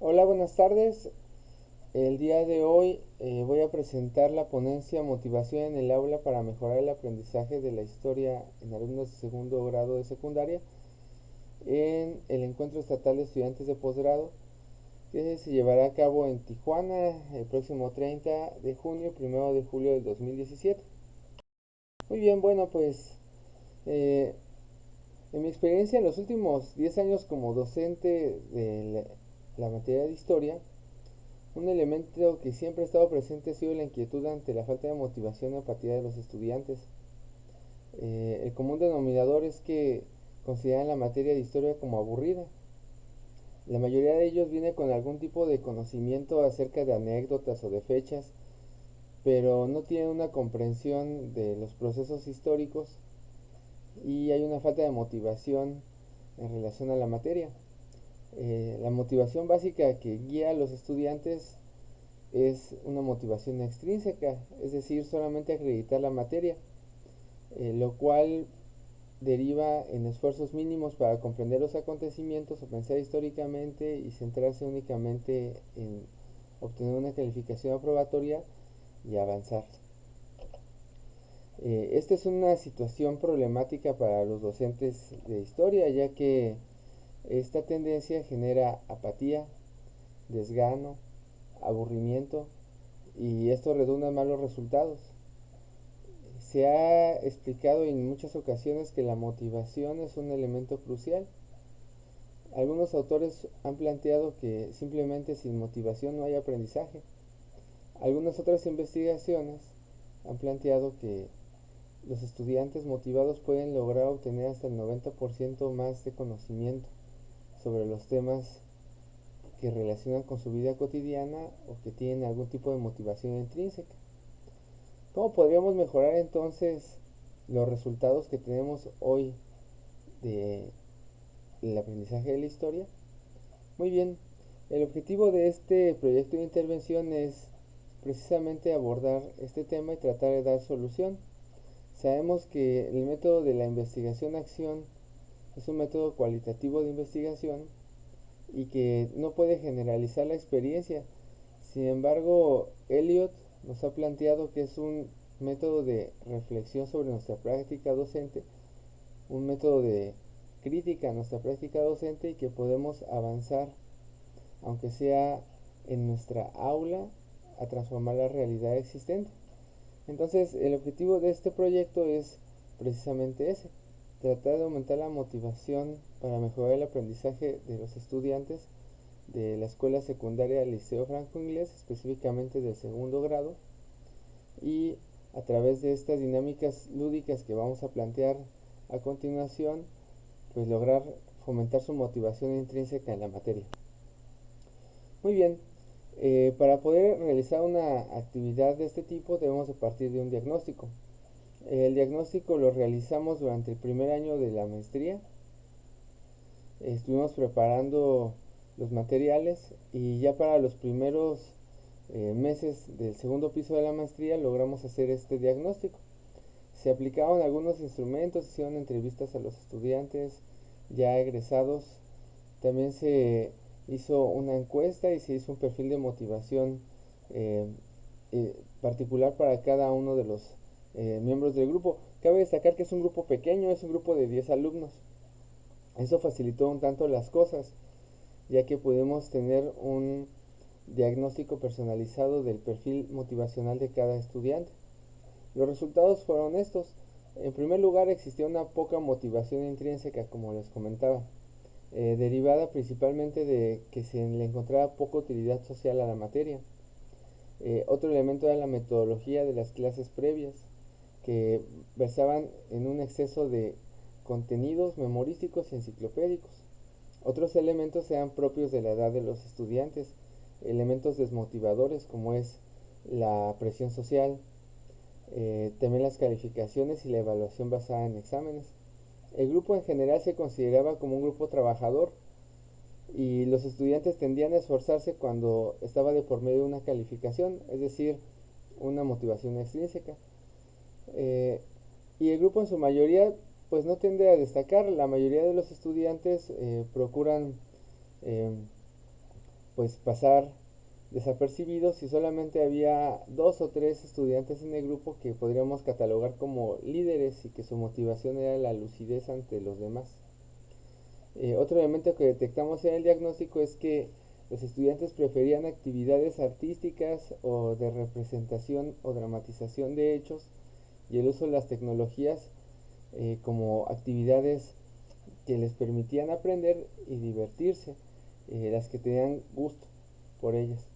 Hola, buenas tardes. El día de hoy voy a presentar la ponencia Motivación en el aula para mejorar el aprendizaje de la historia en alumnos de segundo grado de secundaria en el Encuentro Estatal de Estudiantes de Posgrado que se llevará a cabo en Tijuana el próximo 30 de junio y 1 de julio del 2017. Muy bien, bueno, pues eh, en mi experiencia en los últimos 10 años como docente de la materia de historia, un elemento que siempre ha estado presente ha sido la inquietud ante la falta de motivación y apatía de los estudiantes. El común denominador es que consideran la materia de historia como aburrida. La mayoría de ellos viene con algún tipo de conocimiento acerca de anécdotas o de fechas, pero no tienen una comprensión de los procesos históricos y hay una falta de motivación en relación a la materia. La motivación básica que guía a los estudiantes es una motivación extrínseca, es decir, solamente acreditar la materia, lo cual deriva en esfuerzos mínimos para comprender los acontecimientos o pensar históricamente y centrarse únicamente en obtener una calificación aprobatoria y avanzar. Esta es una situación problemática para los docentes de historia, ya que esta tendencia genera apatía, desgano, aburrimiento y esto redunda en malos resultados. Se ha explicado en muchas ocasiones que la motivación es un elemento crucial. Algunos autores han planteado que simplemente sin motivación no hay aprendizaje. Algunas otras investigaciones han planteado que los estudiantes motivados pueden lograr obtener hasta el 90% más de conocimiento sobre los temas que relacionan con su vida cotidiana o que tienen algún tipo de motivación intrínseca. ¿Cómo podríamos mejorar entonces los resultados que tenemos hoy del aprendizaje de la historia? Muy bien, el objetivo de este proyecto de intervención es precisamente abordar este tema y tratar de dar solución. Sabemos que el método de la investigación-acción es un método cualitativo de investigación y que no puede generalizar la experiencia. Sin embargo, Eliot nos ha planteado que es un método de reflexión sobre nuestra práctica docente, un método de crítica a nuestra práctica docente y que podemos avanzar, aunque sea en nuestra aula, a transformar la realidad existente. Entonces, el objetivo de este proyecto es precisamente ese, tratar de aumentar la motivación para mejorar el aprendizaje de los estudiantes de la escuela secundaria Liceo Franco Inglés, específicamente del segundo grado, y a través de estas dinámicas lúdicas que vamos a plantear a continuación, pues lograr fomentar su motivación intrínseca en la materia. Muy bien, para poder realizar una actividad de este tipo debemos de partir de un diagnóstico. El diagnóstico lo realizamos durante el primer año de la maestría. Estuvimos preparando los materiales y ya para los primeros meses del segundo piso de la maestría logramos hacer este diagnóstico. Se aplicaron algunos instrumentos, se hicieron entrevistas a los estudiantes ya egresados, también se hizo una encuesta y se hizo un perfil de motivación eh, particular para cada uno de los miembros del grupo. Cabe destacar que es un grupo pequeño, es un grupo de 10 alumnos. Eso facilitó un tanto las cosas, ya que pudimos tener un diagnóstico personalizado del perfil motivacional de cada estudiante. Los resultados fueron estos. En primer lugar, existía una poca motivación intrínseca, como les comentaba, derivada principalmente de que se le encontraba poca utilidad social a la materia. Otro elemento era la metodología de las clases previas, que versaban en un exceso de contenidos memorísticos y enciclopédicos. Otros elementos eran propios de la edad de los estudiantes, elementos desmotivadores como es la presión social, también las calificaciones y la evaluación basada en exámenes. El grupo en general se consideraba como un grupo trabajador y los estudiantes tendían a esforzarse cuando estaba de por medio una calificación, es decir, una motivación extrínseca. Eh, y el grupo en su mayoría pues no tiende a destacar, la mayoría de los estudiantes procuran eh, pues pasar desapercibidos y solamente había 2 o 3 estudiantes en el grupo que podríamos catalogar como líderes y que su motivación era la lucidez ante los demás. Otro elemento que detectamos en el diagnóstico es que los estudiantes preferían actividades artísticas o de representación o dramatización de hechos y el uso de las tecnologías como actividades que les permitían aprender y divertirse, las que tenían gusto por ellas.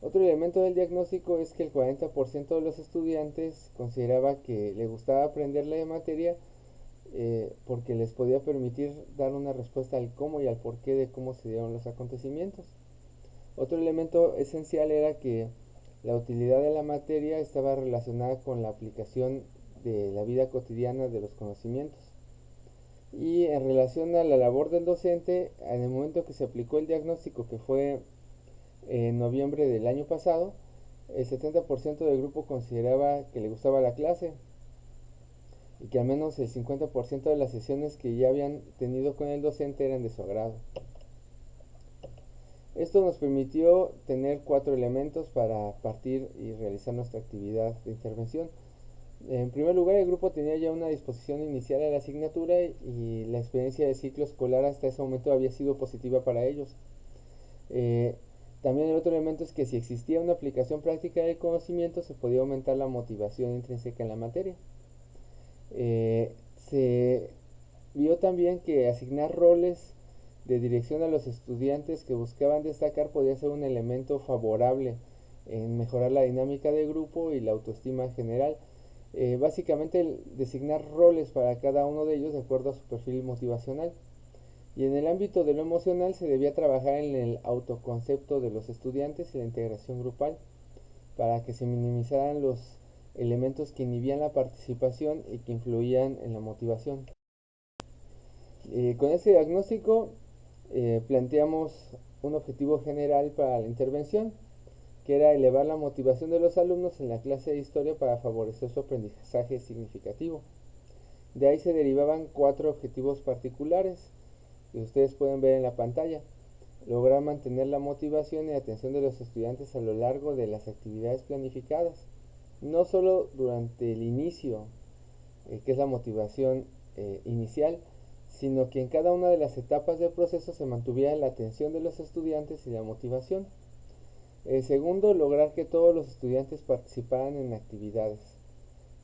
Otro elemento del diagnóstico es que el 40% de los estudiantes consideraba que le gustaba aprender la materia porque les podía permitir dar una respuesta al cómo y al porqué de cómo se dieron los acontecimientos. Otro elemento esencial era que la utilidad de la materia estaba relacionada con la aplicación de la vida cotidiana de los conocimientos. Y en relación a la labor del docente, en el momento que se aplicó el diagnóstico, que fue en noviembre del año pasado, el 70% del grupo consideraba que le gustaba la clase y que al menos el 50% de las sesiones que ya habían tenido con el docente eran de su agrado. Esto nos permitió tener 4 elementos para partir y realizar nuestra actividad de intervención. En primer lugar, el grupo tenía ya una disposición inicial a la asignatura y la experiencia de ciclo escolar hasta ese momento había sido positiva para ellos. Eh, También el otro elemento es que si existía una aplicación práctica del conocimiento se podía aumentar la motivación intrínseca en la materia. Se vio también que asignar roles de dirección a los estudiantes que buscaban destacar podía ser un elemento favorable en mejorar la dinámica de grupo y la autoestima general. Básicamente el designar roles para cada uno de ellos de acuerdo a su perfil motivacional. Y en el ámbito de lo emocional se debía trabajar en el autoconcepto de los estudiantes y la integración grupal para que se minimizaran los elementos que inhibían la participación y que influían en la motivación. Con este diagnóstico planteamos un objetivo general para la intervención, que era elevar la motivación de los alumnos en la clase de historia para favorecer su aprendizaje significativo. De ahí se derivaban 4 objetivos particulares que ustedes pueden ver en la pantalla. Lograr mantener la motivación y atención de los estudiantes a lo largo de las actividades planificadas, no solo durante el inicio, que es la motivación inicial, sino que en cada una de las etapas del proceso se mantuviera la atención de los estudiantes y la motivación. Segundo, lograr que todos los estudiantes participaran en actividades,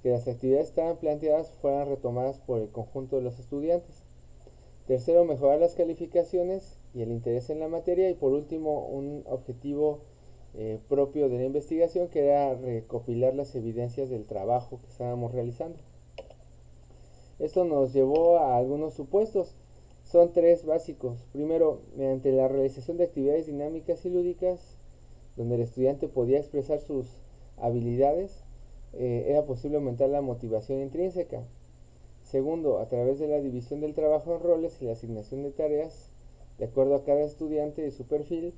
que las actividades estaban planteadas fueran retomadas por el conjunto de los estudiantes. Tercero, mejorar las calificaciones y el interés en la materia. Y por último, un objetivo propio de la investigación, que era recopilar las evidencias del trabajo que estábamos realizando. Esto nos llevó a algunos supuestos. Son 3 básicos. Primero, mediante la realización de actividades dinámicas y lúdicas, donde el estudiante podía expresar sus habilidades, era posible aumentar la motivación intrínseca. Segundo, a través de la división del trabajo en roles y la asignación de tareas, de acuerdo a cada estudiante y su perfil,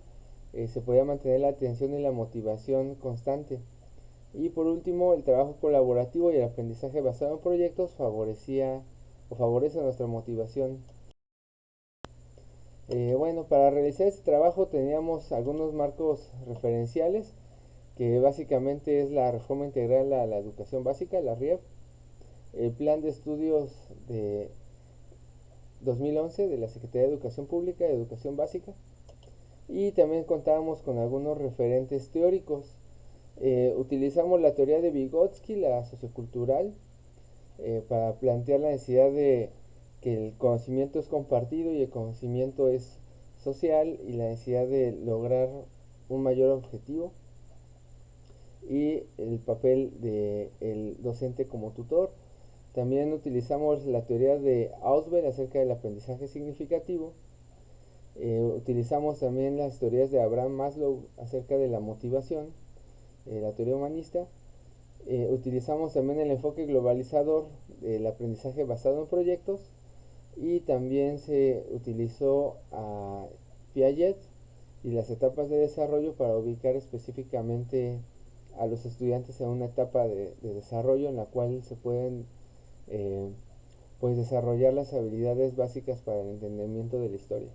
se podía mantener la atención y la motivación constante. Y por último, el trabajo colaborativo y el aprendizaje basado en proyectos favorece nuestra motivación. Bueno, para realizar este trabajo teníamos algunos marcos referenciales, que básicamente es la Reforma Integral a la Educación Básica, la RIEB, el Plan de Estudios de 2011 de la Secretaría de Educación Pública y Educación Básica, y también contábamos con algunos referentes teóricos. Utilizamos la teoría de Vygotsky, la sociocultural, para plantear la necesidad de que el conocimiento es compartido y el conocimiento es social, y la necesidad de lograr un mayor objetivo, y el papel del docente como tutor. También utilizamos la teoría de Ausubel acerca del aprendizaje significativo. Utilizamos también las teorías de Abraham Maslow acerca de la motivación, la teoría humanista. Utilizamos también el enfoque globalizador del aprendizaje basado en proyectos, y también se utilizó a Piaget y las etapas de desarrollo para ubicar específicamente a los estudiantes en una etapa de desarrollo en la cual se pueden eh, pues desarrollar las habilidades básicas para el entendimiento de la historia.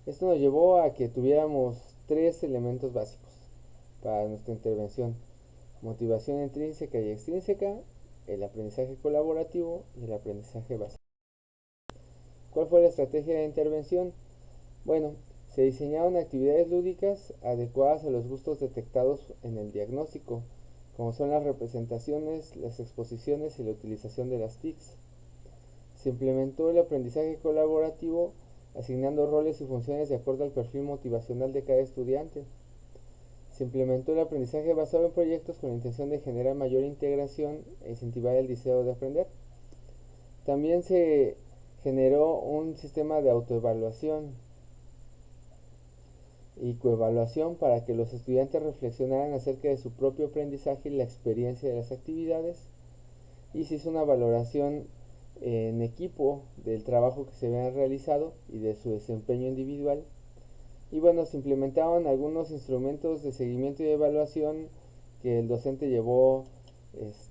Esto nos llevó a que tuviéramos tres elementos básicos para nuestra intervención: motivación intrínseca y extrínseca, el aprendizaje colaborativo y el aprendizaje básico. ¿Cuál fue la estrategia de intervención? Bueno, se diseñaron actividades lúdicas adecuadas a los gustos detectados en el diagnóstico, como son las representaciones, las exposiciones y la utilización de las TICs. Se implementó el aprendizaje colaborativo asignando roles y funciones de acuerdo al perfil motivacional de cada estudiante. Se implementó el aprendizaje basado en proyectos con la intención de generar mayor integración e incentivar el deseo de aprender. También se generó un sistema de autoevaluación y coevaluación para que los estudiantes reflexionaran acerca de su propio aprendizaje y la experiencia de las actividades, y se hizo una valoración en equipo del trabajo que se había realizado y de su desempeño individual. Y bueno, se implementaron algunos instrumentos de seguimiento y de evaluación que el docente llevó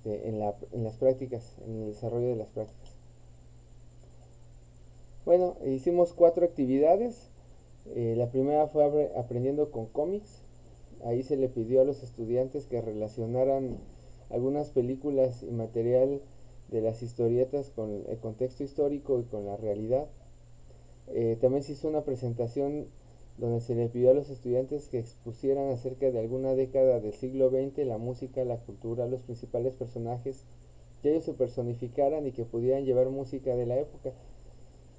en las prácticas, en el desarrollo de las prácticas. Bueno, hicimos 4 actividades. La primera fue aprendiendo con cómics. Ahí se le pidió a los estudiantes que relacionaran algunas películas y material de las historietas con el contexto histórico y con la realidad. También se hizo una presentación donde se le pidió a los estudiantes que expusieran acerca de alguna década del siglo XX, la música, la cultura, los principales personajes, que ellos se personificaran y que pudieran llevar música de la época.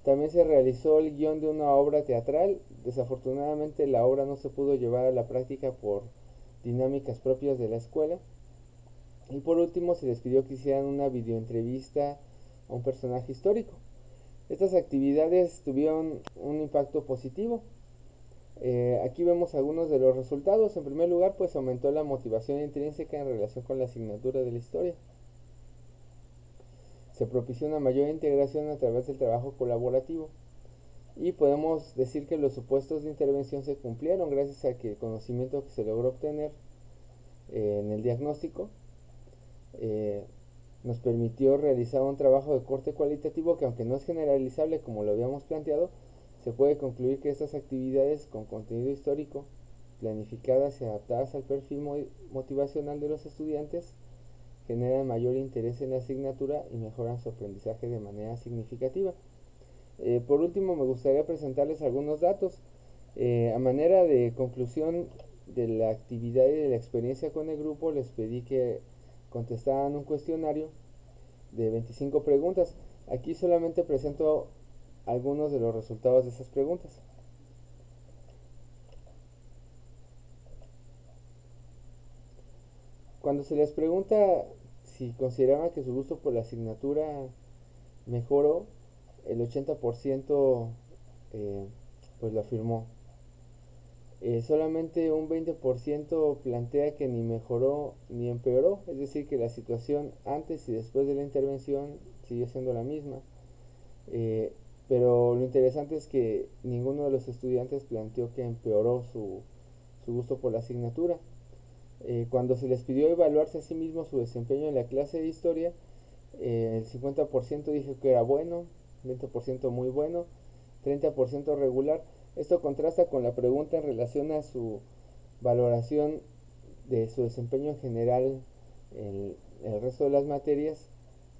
También se realizó el guión de una obra teatral. Desafortunadamente la obra no se pudo llevar a la práctica por dinámicas propias de la escuela. Y por último se les pidió que hicieran una videoentrevista a un personaje histórico. Estas actividades tuvieron un impacto positivo. Aquí vemos algunos de los resultados. En primer lugar, pues aumentó la motivación intrínseca en relación con la asignatura de la historia. Se propició una mayor integración a través del trabajo colaborativo. Y podemos decir que los supuestos de intervención se cumplieron gracias a que el conocimiento que se logró obtener en el diagnóstico eh, nos permitió realizar un trabajo de corte cualitativo que, aunque no es generalizable como lo habíamos planteado, se puede concluir que estas actividades con contenido histórico, planificadas y adaptadas al perfil motivacional de los estudiantes, generan mayor interés en la asignatura y mejoran su aprendizaje de manera significativa. Por último, me gustaría presentarles algunos datos. A manera de conclusión de la actividad y de la experiencia con el grupo, les pedí que contestaran un cuestionario de 25 preguntas. Aquí solamente presento algunos de los resultados de esas preguntas. Cuando se les pregunta si consideraban que su gusto por la asignatura mejoró, el 80% pues lo afirmó. Solamente un 20% plantea que ni mejoró ni empeoró, es decir, que la situación antes y después de la intervención siguió siendo la misma. Eh, pero lo interesante es que ninguno de los estudiantes planteó que empeoró su gusto por la asignatura. Cuando se les pidió evaluarse a sí mismos su desempeño en la clase de historia, el 50% dijo que era bueno, 20% muy bueno, 30% regular. Esto contrasta con la pregunta en relación a su valoración de su desempeño en general en el resto de las materias,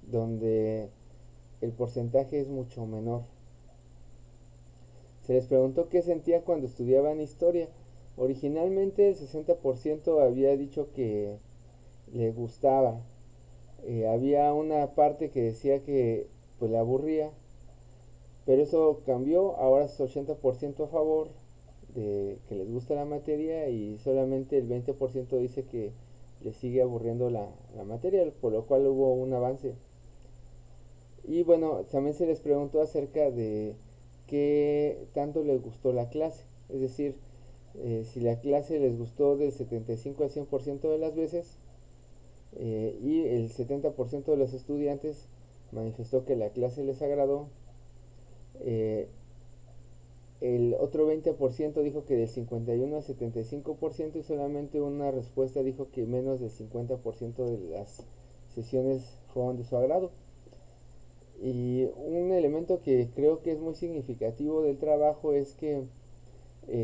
donde el porcentaje es mucho menor. Se les preguntó qué sentían cuando estudiaban historia. Originalmente el 60% había dicho que le gustaba. Había una parte que decía que pues le aburría, pero eso cambió. Ahora es 80% a favor de que les gusta la materia y solamente el 20% dice que les sigue aburriendo la materia, por lo cual hubo un avance. Y bueno, también se les preguntó acerca de qué tanto les gustó la clase, es decir, si la clase les gustó del 75 al 100% de las veces, y el 70% de los estudiantes manifestó que la clase les agradó. eh, el otro 20% dijo que del 51 al 75% y solamente una respuesta dijo que menos del 50% de las sesiones fueron de su agrado. Y un elemento que creo que es muy significativo del trabajo es que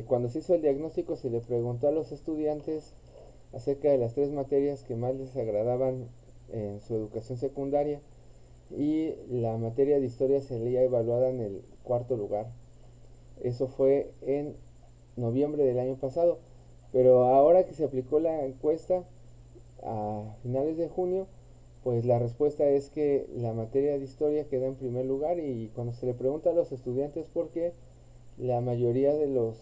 Cuando se hizo el diagnóstico se le preguntó a los estudiantes acerca de las 3 materias que más les agradaban en su educación secundaria, y la materia de historia se leía evaluada en el cuarto lugar. Eso fue en noviembre del año pasado, pero ahora que se aplicó la encuesta a finales de junio, pues la respuesta es que la materia de historia queda en primer lugar, y cuando se le pregunta a los estudiantes por qué, la mayoría de los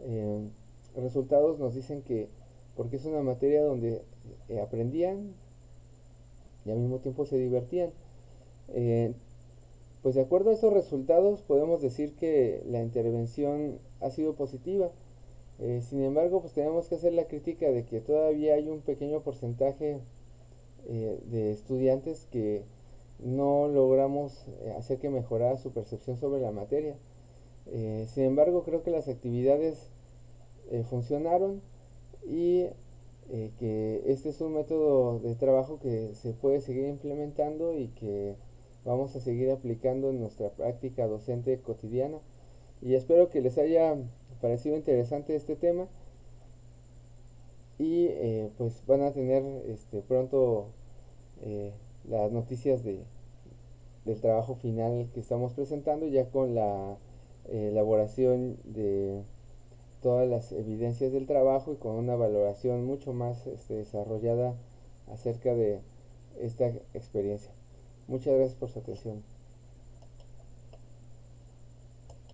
eh, resultados nos dicen que porque es una materia donde aprendían y al mismo tiempo se divertían. Eh, pues de acuerdo a estos resultados podemos decir que la intervención ha sido positiva. Sin embargo, pues tenemos que hacer la crítica de que todavía hay un pequeño porcentaje de estudiantes que no logramos hacer que mejorara su percepción sobre la materia. Sin embargo, creo que las actividades funcionaron, y que este es un método de trabajo que se puede seguir implementando y que vamos a seguir aplicando en nuestra práctica docente cotidiana. Y espero que les haya parecido interesante este tema, y pues van a tener pronto eh, las noticias del trabajo final que estamos presentando, ya con la elaboración de todas las evidencias del trabajo y con una valoración mucho más desarrollada acerca de esta experiencia. Muchas gracias por su atención.